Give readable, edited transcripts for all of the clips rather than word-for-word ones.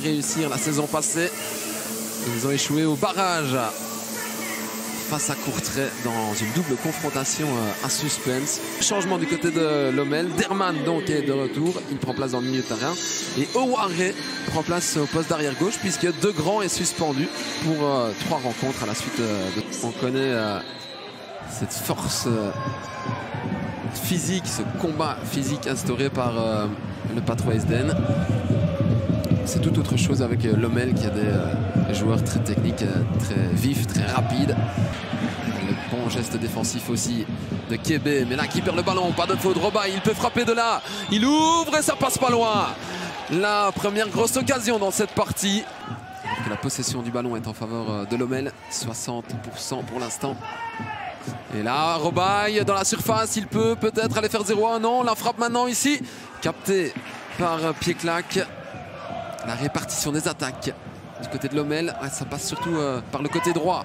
réussir la saison passée. Ils ont échoué au barrage face à Courtrai dans une double confrontation à suspense. Changement du côté de Lommel. Derman donc est de retour. Il prend place dans le milieu de terrain. Et Owaré prend place au poste d'arrière gauche puisque Degrand est suspendu pour 3 rencontres à la suite On connaît cette force physique, ce combat physique instauré par le Patois Esden. C'est tout autre chose avec Lommel qui a des joueurs très techniques, très vifs, très rapides. Le bon geste défensif aussi de Kébé, mais là qui perd le ballon, pas de faute. Robaille, il peut frapper de là, il ouvre et ça passe pas loin. La première grosse occasion dans cette partie. Alors que la possession du ballon est en faveur de Lommel, 60% pour l'instant. Et là, Robaille dans la surface, il peut peut-être aller faire 0-1. Non, la frappe maintenant ici, captée par Pieclac. La répartition des attaques du côté de Lommel, ça passe surtout par le côté droit,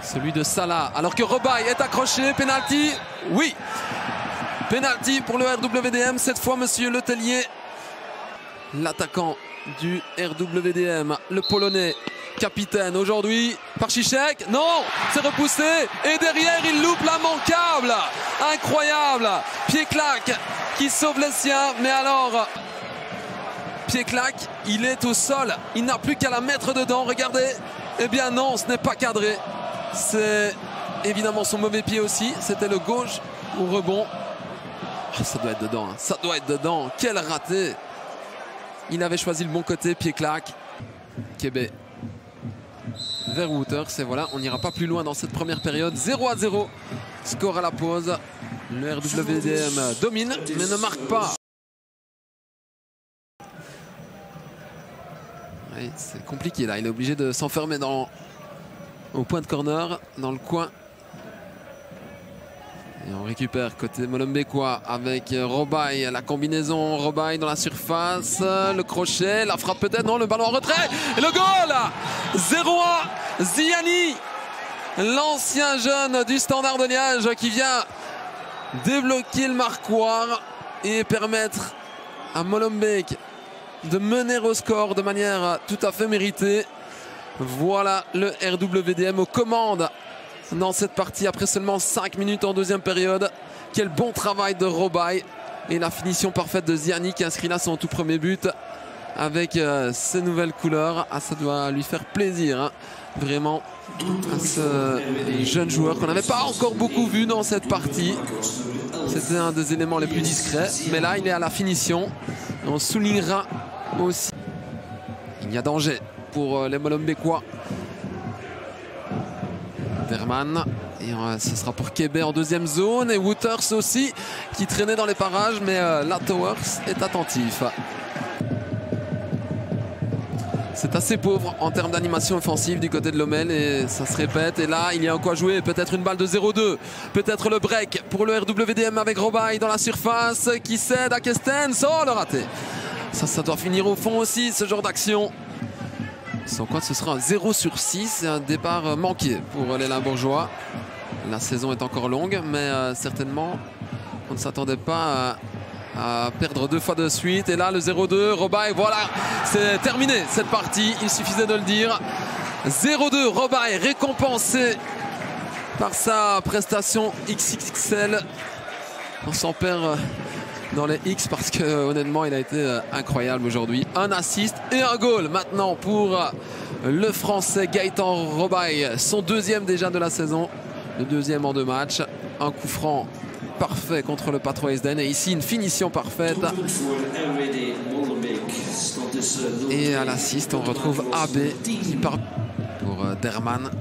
celui de Salah. Alors que Robaille est accroché, penalty, oui, penalty pour le RWDM. Cette fois, monsieur Letellier, l'attaquant du RWDM, le Polonais, capitaine aujourd'hui par Chichek. Non, c'est repoussé et derrière il loupe l'immanquable, incroyable. Pieclac qui sauve les siens, mais alors Pieclac, il est au sol, il n'a plus qu'à la mettre dedans, regardez. Eh bien non, ce n'est pas cadré. C'est évidemment son mauvais pied aussi, c'était le gauche au rebond. Oh, ça doit être dedans, hein. Ça doit être dedans, quel raté. Il avait choisi le bon côté, Pieclac. Kébé vers Wouters, et voilà, on n'ira pas plus loin dans cette première période. 0-0, score à la pause. Le RWDM domine, mais ne marque pas. Oui, c'est compliqué là, il est obligé de s'enfermer au point de corner, dans le coin. Et on récupère côté Molenbeekois avec Robaille, la combinaison Robaille dans la surface, le crochet, la frappe peut-être, non, le ballon en retrait, et le goal 0-1, Ziani, l'ancien jeune du Standard de Liège qui vient débloquer le marquoir et permettre à Molenbeek de mener au score de manière tout à fait méritée. Voilà le RWDM aux commandes dans cette partie après seulement 5 minutes en deuxième période. Quel bon travail de Robaille et la finition parfaite de Ziani qui inscrit là son tout premier but avec ces nouvelles couleurs. Ah, ça doit lui faire plaisir, hein, vraiment, à ce jeune joueur qu'on n'avait pas encore beaucoup vu dans cette partie. C'était un des éléments les plus discrets, mais là il est à la finition. On soulignera aussi il y a danger pour les Molenbeekois. Derman, et ce sera pour Kébé en deuxième zone, et Wouters aussi qui traînait dans les parages, mais Latowers est attentif. C'est assez pauvre en termes d'animation offensive du côté de Lommel et ça se répète. Et là, il y a quoi jouer. Peut-être une balle de 0-2. Peut-être le break pour le RWDM avec Robaille dans la surface qui cède à Kestens. Oh, le raté. Ça doit finir au fond aussi, ce genre d'action. Sans quoi ce sera un 0/6 et un départ manqué pour les Limbourgeois. La saison est encore longue, mais certainement on ne s'attendait pas à perdre 2 fois de suite. Et là le 0-2, Robaille, voilà, c'est terminé cette partie, il suffisait de le dire. 0-2, Robaille récompensé par sa prestation XXL. On s'en perd dans les X parce que honnêtement il a été incroyable aujourd'hui. Un assist et un goal maintenant pour le Français Gaëtan Robaille, son deuxième déjà de la saison, le deuxième en 2 matchs. Un coup franc parfait contre le Patois Esden et ici une finition parfaite. Et à l'assist on retrouve AB qui part pour Derman.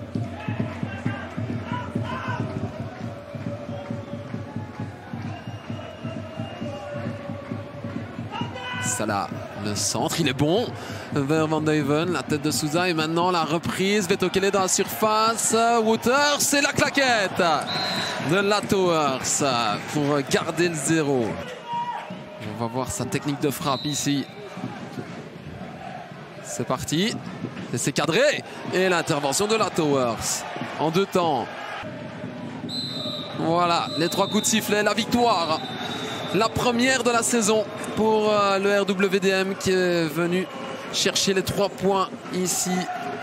Salah, le centre, il est bon vers Van Duiven, la tête de Souza et maintenant la reprise, Vetokele dans la surface, Wouters, c'est la claquette de Latowers pour garder le 0. On va voir sa technique de frappe ici. C'est parti, et c'est cadré, et l'intervention de Latowers en 2 temps. Voilà, les 3 coups de sifflet, la victoire. La première de la saison pour le RWDM qui est venu chercher les 3 points ici